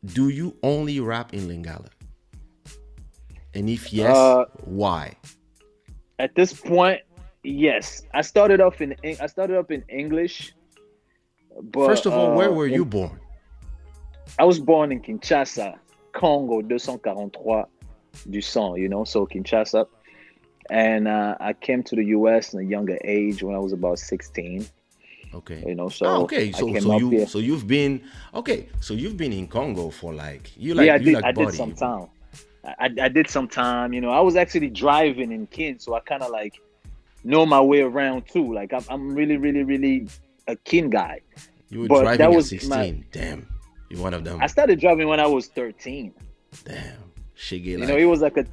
do you only rap in Lingala? And if yes, Uh, why? at this point, yes. I started up in English, First but of all, where were you born? I was born in Kinshasa, Congo 243 du sang, you know, so Kinshasa. And I came to the US in a younger age when I was about 16, Okay. you know, Ah, so okay. I So came up here. you've been okay. So you've been in Congo for like Yeah, you I like did body. some time. I did some time, you know. I was actually driving in Kin, so I kind of like know my way around too. Like I'm really, really, really a Kin guy. You were But that driving at was my 16. Damn. You're one of I them. started driving when I was 13. Damn. Shiggy You know, it life. was like a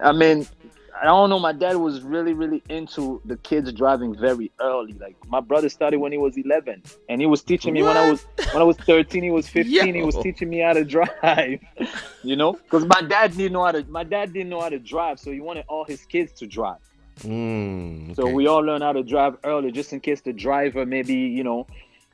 I mean, I don't know. My dad was really, really into the kids driving very early. Like my brother started when he was 11, and he was teaching me What? when I was 13. He was 15. He was Yo. teaching me how to drive. You know, because my dad didn't know how to drive, so he wanted all his kids to drive. So Okay. we all learned how to drive early, just in case the driver maybe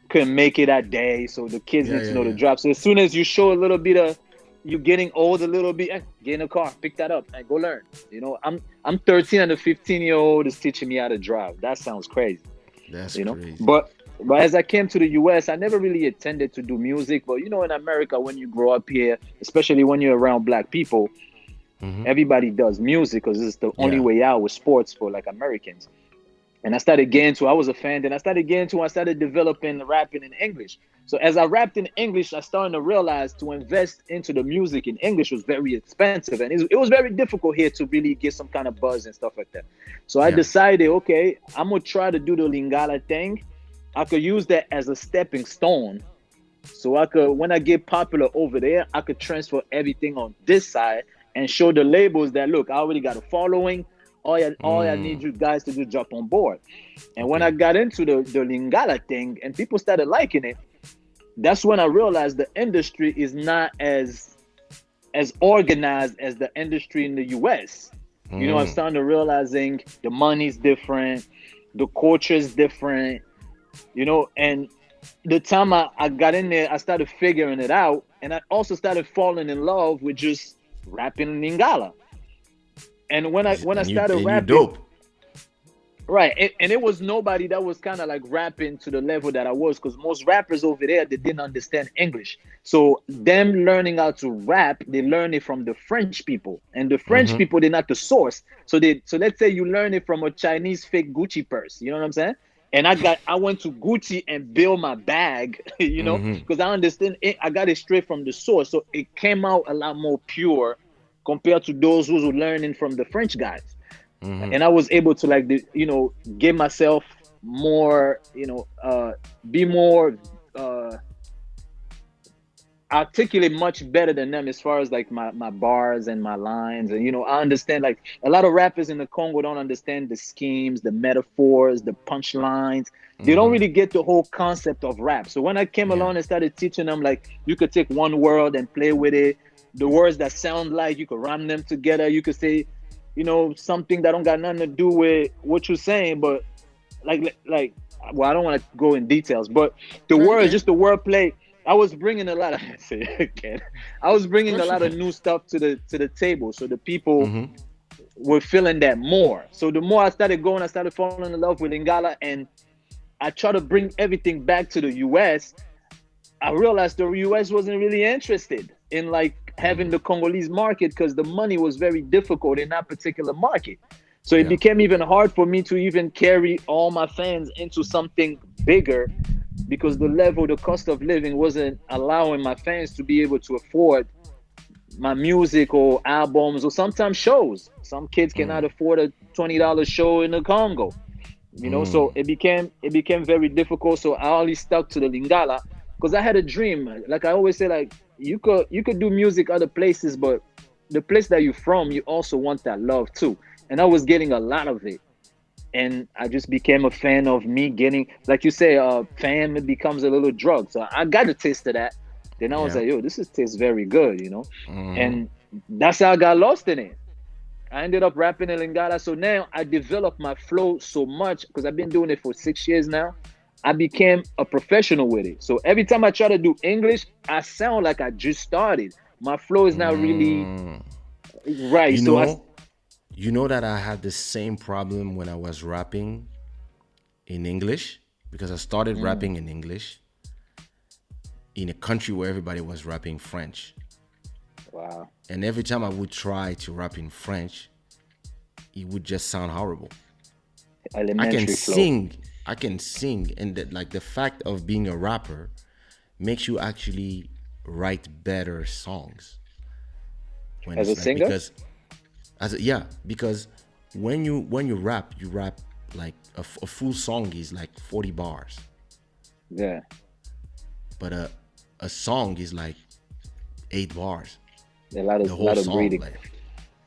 couldn't make it that day. So the kids Yeah, need to yeah, know to yeah. drive. So as soon as you show a little bit of you getting old a little bit, get in a car, pick that up, and go learn. You know, I'm 13 and a 15-year-old is teaching me how to drive. That sounds crazy, That's you know. crazy. But as I came to the US, I never really intended to do music. But you know, in America, when you grow up here, especially when you're around black people, Mm-hmm. everybody does music because it's the only Yeah. way out with sports for like Americans. And I started getting to, I was a fan, then I started developing rapping in English. So as I rapped in English, I started to realize to invest into the music in English was very expensive. And it was very difficult here to really get some kind of buzz and stuff like that. So I Yeah. decided, okay, I'm going to try to do the Lingala thing. I could use that as a stepping stone. So I could, when I get popular over there, I could transfer everything on this side and show the labels that look, I already got a following. All I need Mm. you guys to do jump on board. And when I Okay. got into the Lingala thing and people started liking it, that's when I realized the industry is not as organized as the industry in the US. You know, I'm Mm. starting to realizing the money's different, the culture is different, and the time I got in there, I started figuring it out. And I also started falling in love with just rapping in Lingala. And when I started And you rapping, dope. right, and it was nobody that was kind of like rapping to the level that I was, because most rappers over there they didn't understand English. So them learning how to rap, they learn it from the French people, and the French Mm-hmm. people they're not the source. So let's say you learn it from a Chinese fake Gucci purse. You know what I'm saying? And I went to Gucci and built my bag, Mm-hmm. because I understand it. I got it straight from the source, so it came out a lot more pure compared to those who were learning from the French guys. Mm-hmm. And I was able to like give myself more, be more uh articulate much better than them as far as like my bars and my lines. And I understand, like, a lot of rappers in the Congo don't understand the schemes, the metaphors, the punchlines. They don't Mm-hmm. really get the whole concept of rap. So when I came Yeah. along and started teaching them, like, you could take one word and play with it, the words that sound like you could rhyme them together, you could say something that don't got nothing to do with what you're saying, but like well, I don't want to go in details, but the No, you words, can. just the wordplay. I was bringing a lot of say it again. I was Of bringing a course you lot of can. new stuff to the table, so the people Mm-hmm. were feeling that more. So the more I started going, I started falling in love with Lingala, and I try to bring everything back to the US. I realized the US wasn't really interested in like having Mm. the Congolese market because the money was very difficult in that particular market. So it Yeah. became even hard for me to even carry all my fans into something bigger because the cost of living wasn't allowing my fans to be able to afford my music or albums or sometimes shows. Some kids cannot Mm. afford a $20 show in the Congo. So Mm. it became very difficult. So I only stuck to the Lingala because I had a dream. Like I always say, like, you could do music other places, but the place that you're from, you also want that love too. And I was getting a lot of it, and I just became a fan of me getting, like you say, fan becomes a little drug. So I got a taste of that. Then I was Yeah. like, yo, this is tastes very good. Mm-hmm. And that's how I got lost in it. I ended up rapping in Lingala. So now I developed my flow so much because I've been doing it for 6 years now. I became a professional with it. So every time I try to do English, I sound like I just started. My flow is not really Mm. right. You So know, you know that I had the same problem when I was rapping in English because I started mm, rapping in English in a country where everybody was rapping French. wow, And every time I would try to rap in French, it would just sound horrible. I can elementary flow sing, I can sing, and that like the fact of being a rapper makes you actually write better songs when as a it's like singer. because yeah, because when you rap, you rap like a full song is like 40 bars, Yeah, but a song is like 8 bars. The a whole lot of song, breathing. like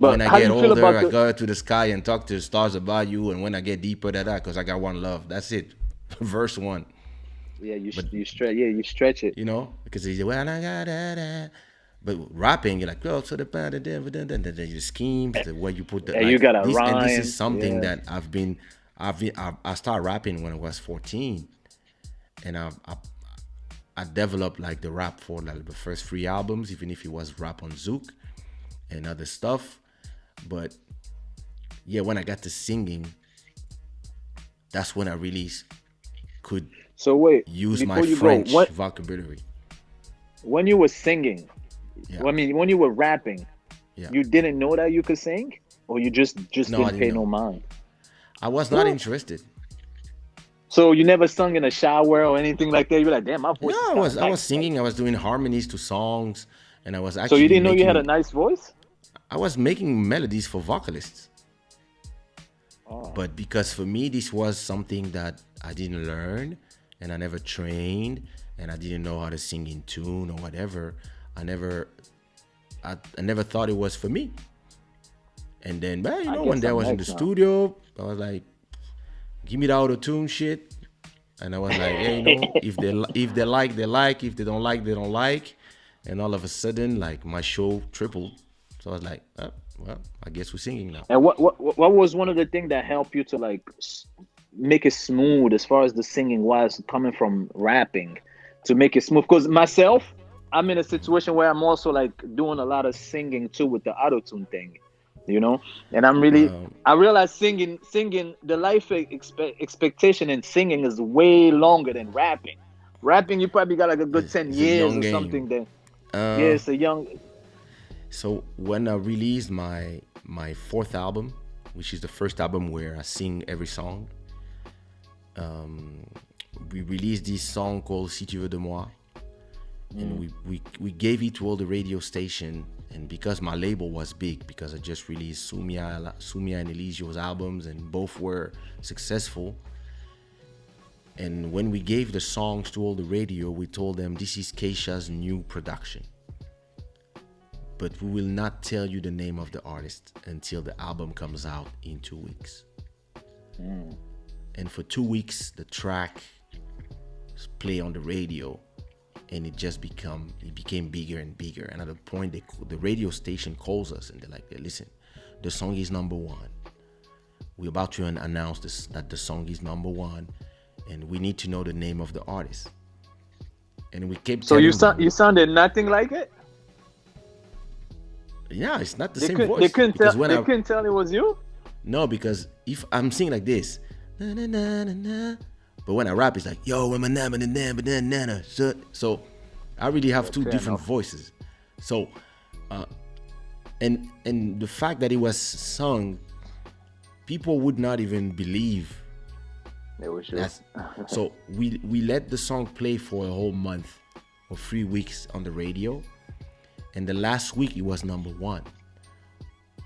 But when I how get you feel older, about I the? go to the sky and talk to the stars about you. And when I get deeper than that, because I got one love, that's it. Verse one. Yeah, But you stretch. Yeah, you stretch it. because he's when I got that. But rapping, you're like, well, so the schemes, the way you put the And you like got a this, and this is rhyme. something Yeah. that I started rapping when I was 14, and I developed like the rap for like the first 3 albums, even if it was rap on Zook and other stuff. But yeah, when I got to singing, that's when I really could So wait, use my before you go, French what vocabulary. when you were singing? Yeah, I mean, when you were rapping, yeah. you didn't know that you could sing, or you just No, I didn't didn't pay know. no mind. I was not What? interested. So you never sung in a shower or anything like that. You're like, damn, my No, voice is I kind of was I was nice. Like, singing. I was doing harmonies to songs, and I was so you actually didn't know you had a making. nice voice? I was making melodies for vocalists. Oh, But because for me, this was something that I didn't learn, and I never trained, and I didn't know how to sing in tune or whatever. I never, I never thought it was for me. And then, but I one guess day I I'm was in the next now. studio. I was like, "Give me the auto tune shit," and I was like, "Yeah, if they like, they like. If they don't like, they don't like." And all of a sudden, like my show tripled. So I was like, oh, "Well, I guess we're singing now." And what was one of the things that helped you to like make it smooth as far as the singing was coming from rapping to make it smooth? Because myself, I'm in a situation where I'm also like doing a lot of singing too with the auto tune thing, you know. And Well, I realize singing the life expectation in singing is way longer than rapping. Rapping, you probably got like a good ten it's a years young or game. something. Then yeah, Uh, it's a young. so when I released my fourth album, which is the first album where I sing every song, we released this song called Si tu veux de moi, and Mm, we gave it to all the radio station. And because my label was big, because I just released Sumia and Elisio's albums, and both were successful. And when we gave the songs to all the radio, we told them this is Kaysha's new production, but we will not tell you the name of the artist until the album comes out in 2 weeks. mm. And for 2 weeks, the track play on the radio, and it became bigger and bigger. And at a point, the radio station calls us and they're like, "Listen, the song is number one. We're about to announce that the song is number one, and we need to know the name of the artist." And we kept So telling you them, sounded nothing like it. "Yeah, it's not the same They voice." couldn't tell Because when they I couldn't tell it was you. no, because if I'm singing like this, na, na, na, na, na, but when I rap, it's like, "Yo, I'm a na na na na na na." So I really have Yeah, two fair different enough. voices. So and the fact that it was sung, people would not even believe It was you. that's. So we let the song play for a whole month or 3 weeks on the radio, and the last week it was number one.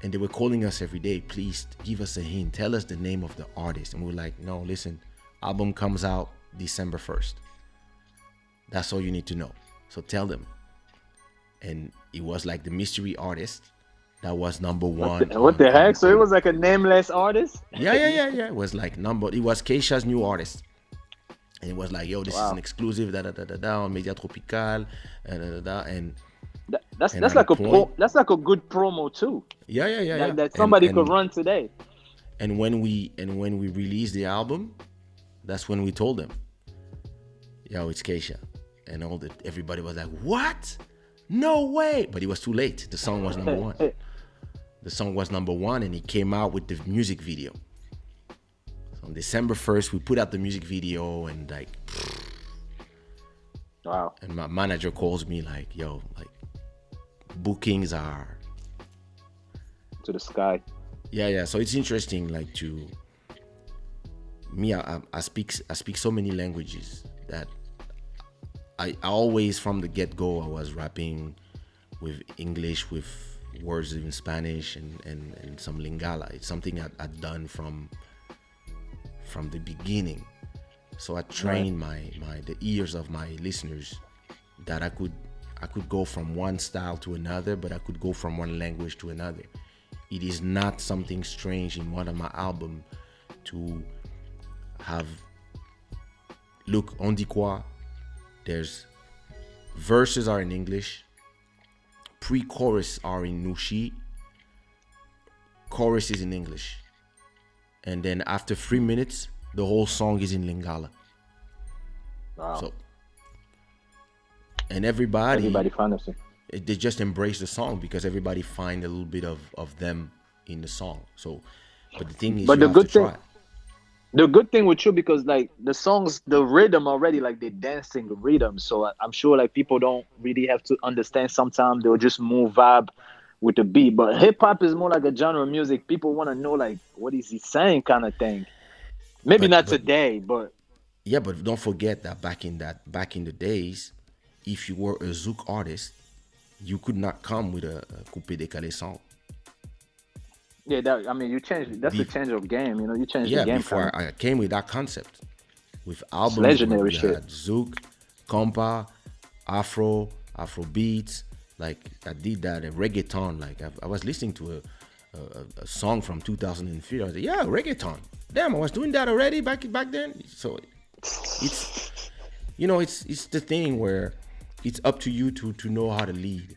And they were calling us every day, "Please give us a hint, tell us the name of the artist." And we're like, "No, listen, album comes out December 1st. That's all you need to know. So tell them." And it was like the mystery artist that was number one What the heck? So it was like a nameless artist. yeah. It was like it was Keisha's new artist. And it was like, "Yo, this is an Wow. exclusive, da da da da da, on Media Tropical, and da da da." And That's at a like a point, that's like a good promo too. yeah. That And somebody could run today. when we released the album, that's when we told them. yo, it's Kaysha. And everybody was like, what? No way. But it was too late. The song was number one. The song was number one, and he came out with the music video. So on December 1st, we put out the music video, and like, Wow. and my manager calls me like, yo, like, bookings are, To the sky. yeah. So it's interesting, like, to me, I speak so many languages that I always, from the get-go, I was rapping with English, with words in Spanish, and some Lingala. It's something I'd done from the beginning. So I trained the ears of my listeners that I could go from one style to another, but I could go from one language to another. It is not something strange in one of my albums to have, look, on dit quoi? There's verses are in English, pre-chorus are in Nushi, chorus is in English, and then after 3 minutes, the whole song is in Lingala. Wow. So, and everybody found us. they just embrace the song because everybody find a little bit of them in the song. So, but the thing is, But you the have good to thing, try. the good thing with you, because like the songs, the rhythm already, like they dancing rhythm. So I'm sure like people don't really have to understand. Sometimes they'll just move vibe with the beat. But hip hop is more like a genre of music. People want to know like what is he saying, kind of thing. Maybe not But today, but yeah, but don't forget that back in the days, if you were a Zouk artist, you could not come with a coupé décalé song. yeah, that I mean, you change. That's the change of game. You know, you change Yeah, the game. before I came with that concept, with albums legendary where we shit. had Zouk, compa, Afro beats. Like I did that, a reggaeton. Like I was listening to a song from 2003. I was like, yeah, reggaeton. Damn, I was doing that already back then. So it's it's the thing where it's up to you to know how to lead.